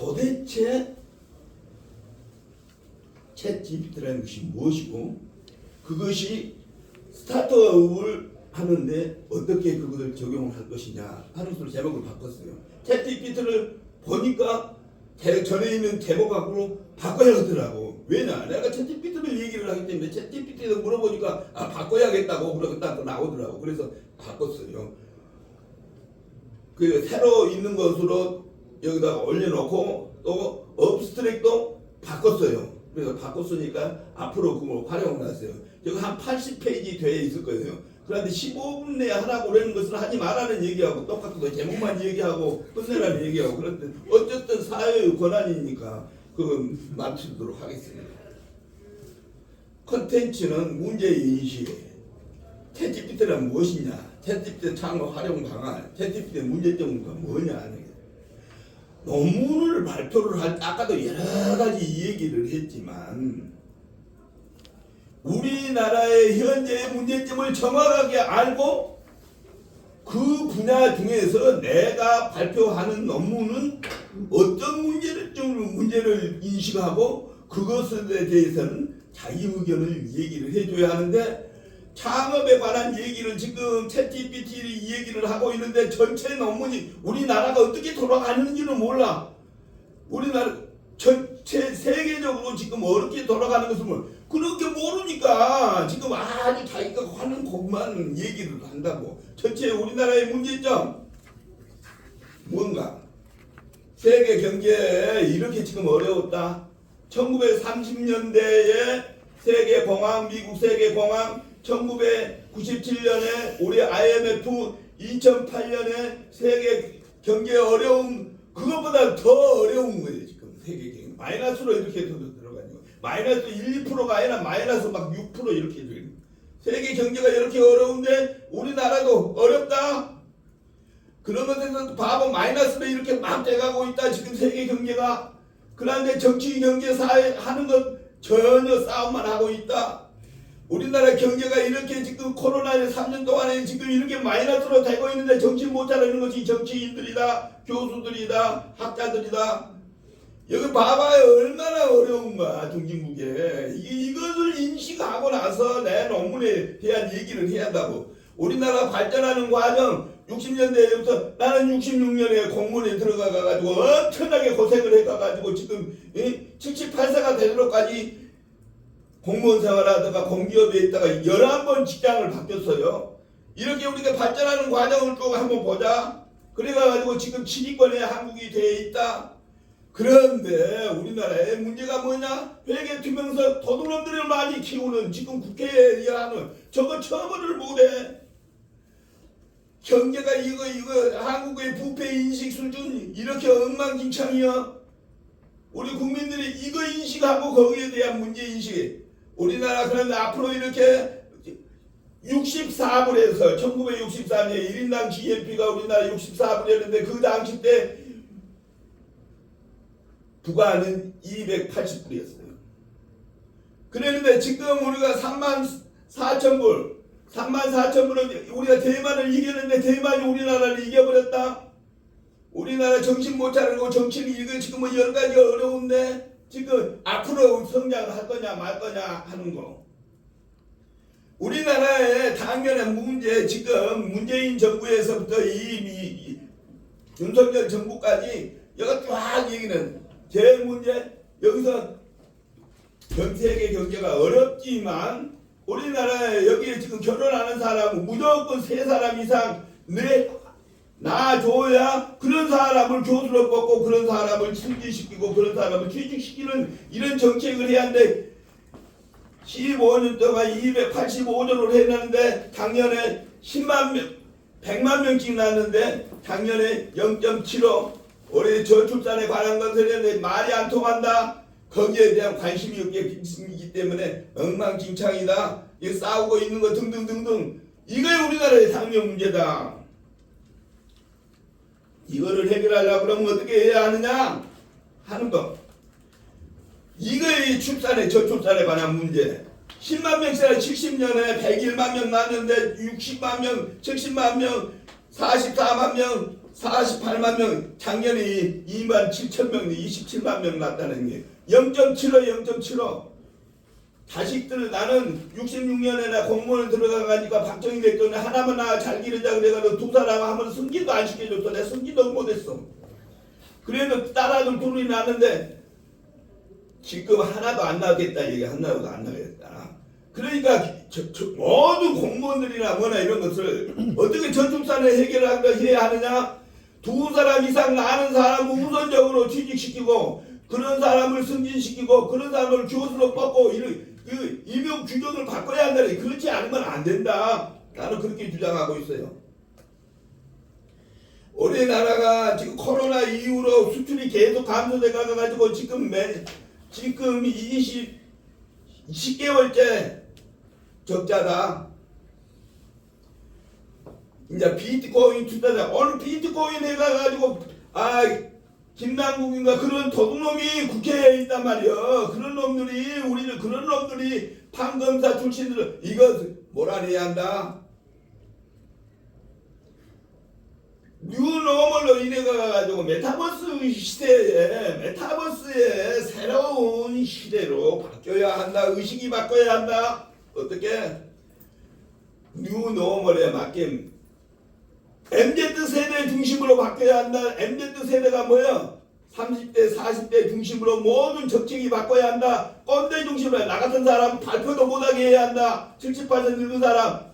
도대체 챗GPT라는 것이 무엇이고 그것이 스타트업을 하는데 어떻게 그것을 적용을 할 것이냐 하는 식으로 제목을 바꿨어요. 챗GPT를 보니까 전에 있는 제목하고 바꿔야 하더라고. 왜냐? 내가 챗GPT를 얘기를 하기 때문에 챗GPT에서 물어보니까 바꿔야겠다고 그러고 딱 나오더라고. 그래서 바꿨어요. 그 새로 있는 것으로 여기다가 올려놓고 또 업스트랙도 바꿨어요. 그래서 바꿨으니까 앞으로 그걸 활용을 했어요. 여기 한 80페이지 되어 있을 거예요. 그런데 15분 내에 하라고 그러는 것을 하지 말라는 얘기하고 똑같은 제목만 얘기하고 끝내라는 얘기하고 그런데 어쨌든 사회의 권한이니까 그건 맞추도록 하겠습니다. 컨텐츠는 문제인식. 챗GPT는 무엇이냐? 챗GPT 창업 활용 방안. 챗GPT의 문제점은 뭐냐? 논문을 발표를 할 때 아까도 여러 가지 얘기를 했지만 우리나라의 현재의 문제점을 정확하게 알고 그 분야 중에서 내가 발표하는 논문은 어떤 문제를 인식하고 그것에 대해서는 자기 의견을 얘기를 해줘야 하는데 창업에 관한 얘기를 지금 챗GPT 얘기를 하고 있는데 전체 논문이 우리나라가 어떻게 돌아가는지는 몰라. 우리나라 전체 세계적으로 지금 어떻게 돌아가는 것을 그렇게 모르니까 지금 아주 자기가 하는 것만 얘기를 한다고. 전체 우리나라의 문제점 뭔가 세계 경제에 이렇게 지금 어려웠다. 1930년대에 세계 공황, 미국 세계 공황, 1997년에 우리 IMF, 2008년에 세계 경제 어려움 그것보다 더 어려운 거예요. 지금 세계 경제 마이너스로 이렇게 들어가지고 마이너스 1, 2%가 아니라 마이너스 막 6% 이렇게 돼요. 세계 경제가 이렇게 어려운데 우리나라도 어렵다. 그러면서 바보 마이너스로 이렇게 막 돼가고 있다. 지금 세계 경제가. 그런데 정치, 경제, 사회 하는 것 전혀 싸움만 하고 있다. 우리나라 경제가 이렇게 지금 코로나에 3년 동안에 지금 이렇게 마이너스로 되고 있는데 정신 못 차리는 것이 정치인들이다, 교수들이다, 학자들이다. 여기 봐봐요. 얼마나 어려운가 중진국에. 이것을 인식하고 나서 내 논문에 대한 얘기를 해야 한다고. 우리나라 발전하는 과정 60년대부터 나는 66년에 공무원에 들어가가지고 엄청나게 고생을 해가지고 지금 78세가 되도록까지 공무원 생활하다가 공기업에 있다가 11번 직장을 바뀌었어요. 이렇게 우리가 발전하는 과정을 쭉 한번 보자. 그래가지고 지금 7위권에 한국이 되어 있다. 그런데 우리나라의 문제가 뭐냐? 회계 투명성 도둑놈들을 많이 키우는 지금 국회에 하는 저거 처벌을 못해. 경제가 이거 한국의 부패 인식 수준 이렇게 엉망진창이야. 우리 국민들이 이거 인식하고 거기에 대한 문제 인식. 우리나라 그런데 앞으로 이렇게 64불에서 1964년에 1인당 GNP가 우리나라 64불이었는데 그 당시 때 부가는 280불이었어요. 그랬는데 지금 우리가 34,000불 34,000불은 우리가 대만을 이겼는데 대만이 우리나라를 이겨버렸다. 우리나라 정신 못 차리고 정치는 이거 지금 뭐 여러 가지 어려운데 지금 앞으로 성장할 거냐 말 거냐 하는 거. 우리나라의 당면의 문제 지금 문재인 정부에서부터 이 윤석열 정부까지 여기 쫙 얘기는 제일 문제 여기서 전 세계 경제가 어렵지만 우리나라에 여기에 지금 결혼하는 사람은 무조건 3사람 이상 낳아줘야 그런 사람을 교수로 뽑고 그런 사람을 승진시키고 그런 사람을 취직시키는 이런 정책을 해야 하는데 15년 동안 285조를 했는데 작년에 10만 명, 100만 명씩 낳았는데 작년에 0.75 올해 저출산에 관한 것을 했는데 말이 안 통한다. 거기에 대한 관심이 없기 때문에 엉망진창이다. 싸우고 있는 거 등등등등. 이게 우리나라의 당면 문제다. 이거를 해결하려고 그러면 어떻게 해야 하느냐 하는 거. 이거의 출산에 저출산에 관한 문제. 10만 명씩 70년에 101만 명 낳았는데 60만 명, 70만 명, 44만 명 48만 명, 작년에 2만 7천 명, 27만 명 났다는 게 0.75, 0.75. 자식들 나는 66년에 나 공무원 들어가가니까 박정희 대통령 하나만 나 잘 기르자 그래가지고 두 사람 하면 승진도 안 시켜줬어. 내가 승진도 못했어. 그래도 딸아들 둘이 나는데 지금 하나도 안 나겠다 얘기 하나도 안 나겠다. 그러니까 모든 공무원들이나 뭐나 이런 것을 어떻게 저출산을 해야 하느냐? 두 사람 이상 나는 사람을 우선적으로 취직시키고 그런 사람을 승진시키고 그런 사람을 교수로 뽑고 그 임용 규정을 바꿔야 한다. 그렇지 않으면 안 된다. 나는 그렇게 주장하고 있어요. 우리나라가 지금 코로나 이후로 수출이 계속 감소돼 가가지고 지금 10개월째 적자다. 이제 비트코인 투자자 오늘 비트코인 해가지고 김남국인가 그런 도둑놈이 국회에 있단 말이야. 그런 놈들이 판검사 출신들 이거 몰아내야 한다. 뉴노멀로 인해 가지고 메타버스의 새로운 시대로 바뀌어야 한다. 의식이 바뀌어야 한다. 어떻게? 뉴노멀에 맞게 MZ세대 중심으로 바뀌어야 한다. MZ세대가 뭐야? 30대 40대 중심으로 모든 정책이 바꿔야 한다. 꼰대 중심으로 나 같은 사람 발표도 못하게 해야 한다. 78세 늙은 사람.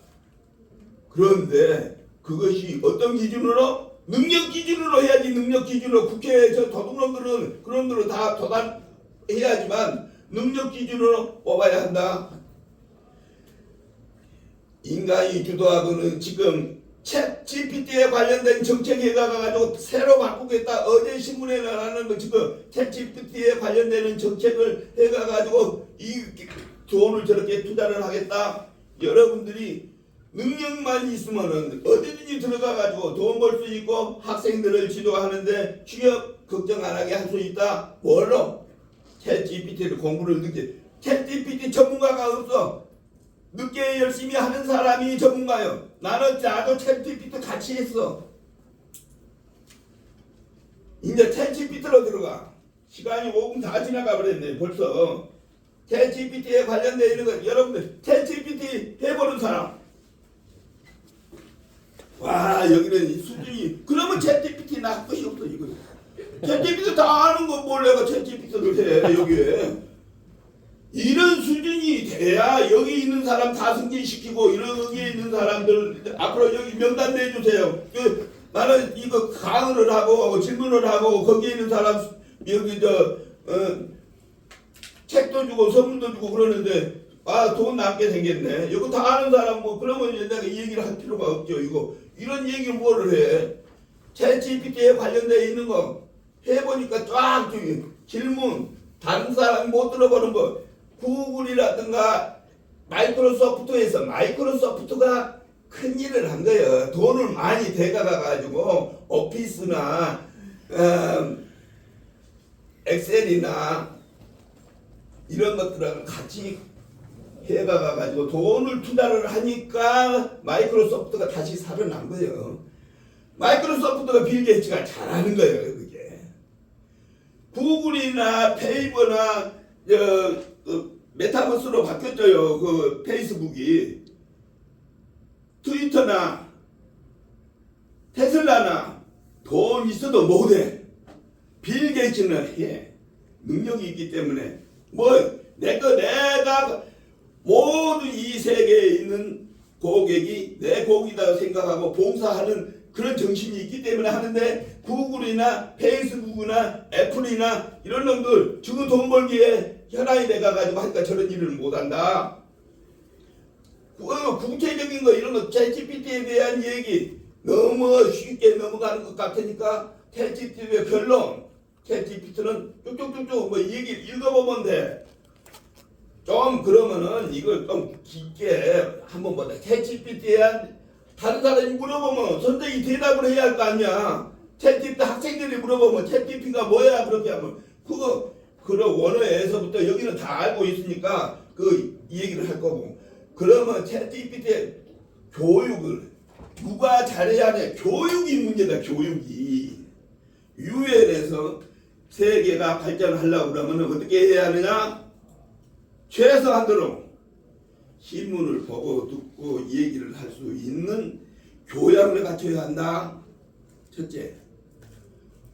그런데 그것이 어떤 기준으로? 능력 기준으로 해야지. 능력 기준으로. 국회에 저 도둑놈들은 그런 놈들은 다 도단해야지만 능력 기준으로 뽑아야 한다. 인간이 주도하고는 지금 챗 GPT에 관련된 정책 해가지고 새로 바꾸겠다. 어제 신문에 나가는 거 지금 챗 GPT에 관련되는 정책을 해가지고 이 돈을 저렇게 투자를 하겠다. 여러분들이 능력만 있으면은 어디든지 들어가가지고 돈 벌 수 있고 학생들을 지도하는데 취업 걱정 안 하게 할 수 있다. 뭘로? 챗 GPT를 공부를 늦게. 챗 GPT 전문가가 없어. 늦게 열심히 하는 사람이 전문가요. 나도 챗 GPT 같이 했어. 이제 챗 GPT로 들어가. 시간이 5분 다 지나가 버렸네 벌써. 챗 GPT에 관련된 이런 거 여러분들 챗 GPT 해보는 사람. 와 여기는 수준이 그러면 챗 GPT 나 것이 없어 이거. 챗 GPT 다 아는 거 뭘 내가 챗 GPT를 해 여기에. 이런 수준이 돼야 여기 있는 사람 다 승진시키고 여기 있는 사람들 앞으로 여기 명단 내주세요. 나는 이거 강의를 하고 질문을 하고 거기에 있는 사람 여기 책도 주고 선물도 주고 그러는데 돈 남게 생겼네. 이거 다 아는 사람 뭐 그러면 내가 이 얘기를 할 필요가 없죠. 이런 얘기를 뭐를 해? 챗 GPT에 관련되어 있는 거 해보니까 쫙 질문 다른 사람이 못 들어보는 거. 구글이라든가 마이크로소프트가 큰 일을 한 거예요. 돈을 많이 대가가지고 오피스나 엑셀이나 이런 것들하고 같이 해가가지고 돈을 투자를 하니까 마이크로소프트가 다시 살아난 거예요. 마이크로소프트가 빌 게이츠가 잘하는 거예요. 그게 구글이나 페이버나 메타버스로 바뀌었죠. 그 페이스북이 트위터나 테슬라나 돈 있어도 못해. 빌 게이츠는 해. 능력이 있기 때문에 내가 모든 이 세계에 있는 고객이 내 고객이다 생각하고 봉사하는 그런 정신이 있기 때문에 하는데 구글이나 페이스북이나 애플이나 이런 놈들 지금 돈 벌기에 현황이 돼가지고 하니까 저런 일을 못한다. 구체적인 거 이런 거 챗GPT에 대한 얘기 너무 쉽게 넘어가는 것 같으니까 챗GPT의 결론 챗GPT는 쭉쭉쭉쭉 뭐 얘기 읽어보면 돼. 좀 그러면은 이걸 좀 깊게 한번 보자. 챗GPT에 다른 사람이 물어보면 선생님이 대답을 해야 할 거 아니야. 챗GPT 학생들이 물어보면 챗GPT가 뭐야 그렇게 하면 그런 원어에서부터 여기는 다 알고 있으니까 이 얘기를 할 거고. 그러면 챗GPT의 교육을 누가 잘해야 하냐? 교육이 문제다. 교육이. 유엔에서 세계가 발전하려고 그러면 어떻게 해야 하느냐? 최소한도로 신문을 보고 듣고 얘기를 할 수 있는 교양을 갖춰야 한다. 첫째.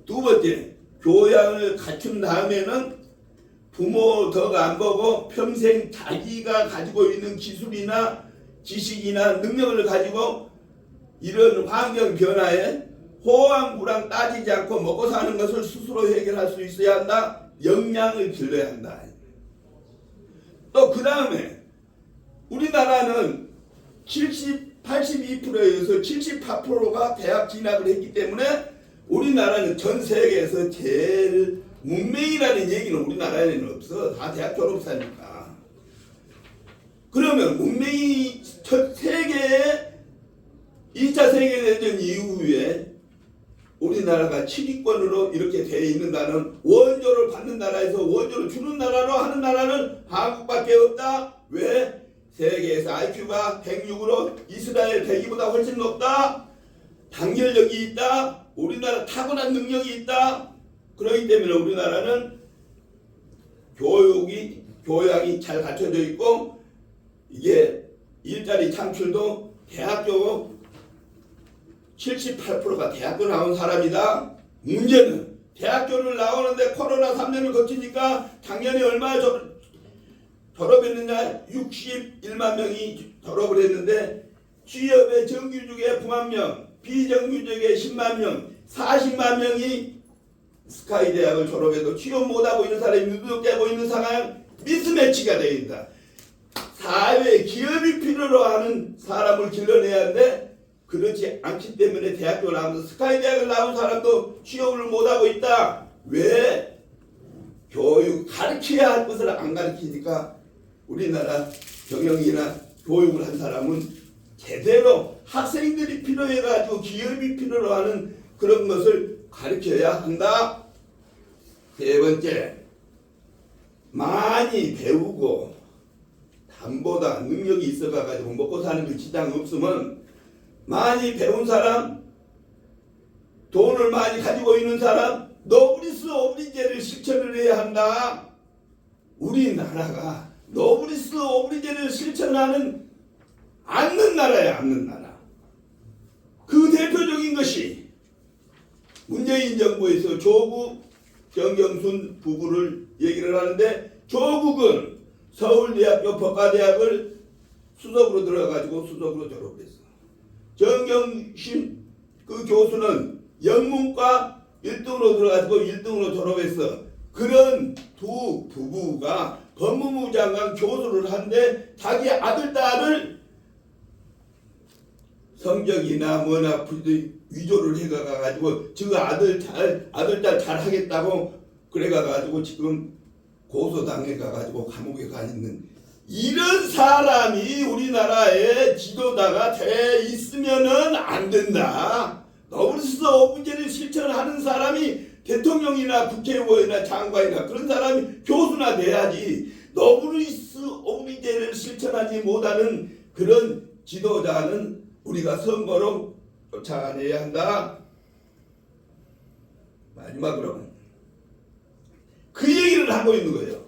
두 번째, 교양을 갖춘 다음에는 부모 덕 안 보고 평생 자기가 가지고 있는 기술이나 지식이나 능력을 가지고 이런 환경 변화에 호황부랑 따지지 않고 먹고 사는 것을 스스로 해결할 수 있어야 한다. 역량을 길러야 한다. 또 그 다음에 우리나라는 82%에서 78%가 대학 진학을 했기 때문에 우리나라는 전 세계에서 제일 문맹이라는 얘기는 우리나라에는 없어. 다 대학 졸업사니까. 그러면 문맹이 세계에 2차 세계대전 이후에 우리나라가 7위권으로 이렇게 되어 있는다는 원조를 받는 나라에서 원조를 주는 나라로 하는 나라는 한국밖에 없다. 왜? 세계에서 IQ가 106으로 이스라엘 100이보다 훨씬 높다. 단결력이 있다. 우리나라 타고난 능력이 있다. 그렇기 때문에 우리나라는 교양이 잘 갖춰져 있고 이게 일자리 창출도 대학교 78%가 대학교 나온 사람이다. 문제는 대학교를 나오는데 코로나 3년을 거치니까 작년에 얼마 졸업했느냐? 61만 명이 졸업을 했는데 취업의 정규직에 9만 명, 비정규직에 10만 명, 40만 명이 스카이 대학을 졸업해도 취업 못하고 있는 사람이 누적되고 있는 상황 미스매치가 되어 있다. 사회에 기업이 필요로 하는 사람을 길러내야 하는데 그렇지 않기 때문에 대학교 나오면서 스카이 대학을 나온 사람도 취업을 못하고 있다. 왜? 교육 가르쳐야 할 것을 안 가르치니까 우리나라 경영이나 교육을 한 사람은 제대로 학생들이 필요해가지고 기업이 필요로 하는 그런 것을 가르쳐야 한다. 세 번째, 많이 배우고 담보다 능력이 있어가지고 먹고 사는 게 지장 없으면 많이 배운 사람, 돈을 많이 가지고 있는 사람, 노블리스 오브리제를 실천을 해야 한다. 우리나라가 노블리스 오브리제를 실천하는 않는 나라야, 않는 나라. 그 대표적인 것이 문재인 정부에서 조국, 정경순 부부를 얘기를 하는데 조국은 서울대학교 법과대학을 수석으로 들어가지고 수석으로 졸업했어. 정경심 그 교수는 영문과 1등으로 들어가지고 1등으로 졸업했어. 그런 두 부부가 법무부 장관 교수를 하는데 자기 아들, 딸을 성적이나 뭐나 위조를 해가가지고 저 아들, 딸 잘하겠다고 그래가가지고 지금 고소당해 가가지고 감옥에 가 있는 이런 사람이 우리나라의 지도자가 돼 있으면은 안 된다. 노블리스 오브제를 실천하는 사람이 대통령이나 국회의원이나 장관이나 그런 사람이 교수나 돼야지. 노블리스 오브제를 실천하지 못하는 그런 지도자는 우리가 선거로 쫓아내야 한다. 마지막으로 그 얘기를 하고 있는 거예요.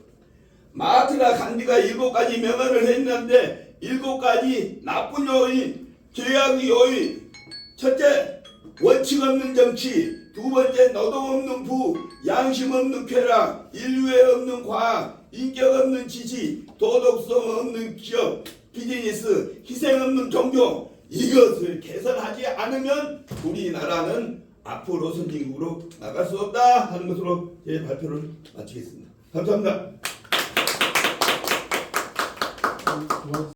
마하트마 간디가 7가지 명언을 했는데 7가지 나쁜 요인, 죄악의 요인. 첫째, 원칙 없는 정치. 두 번째, 노동 없는 부, 양심 없는 쾌락, 인류애 없는 과학, 인격 없는 지식, 도덕성 없는 기업, 비즈니스, 희생 없는 종교. 이것을 개선하지 않으면 우리나라는 앞으로 선진국으로 나갈 수 없다 하는 것으로 제 발표를 마치겠습니다. 감사합니다.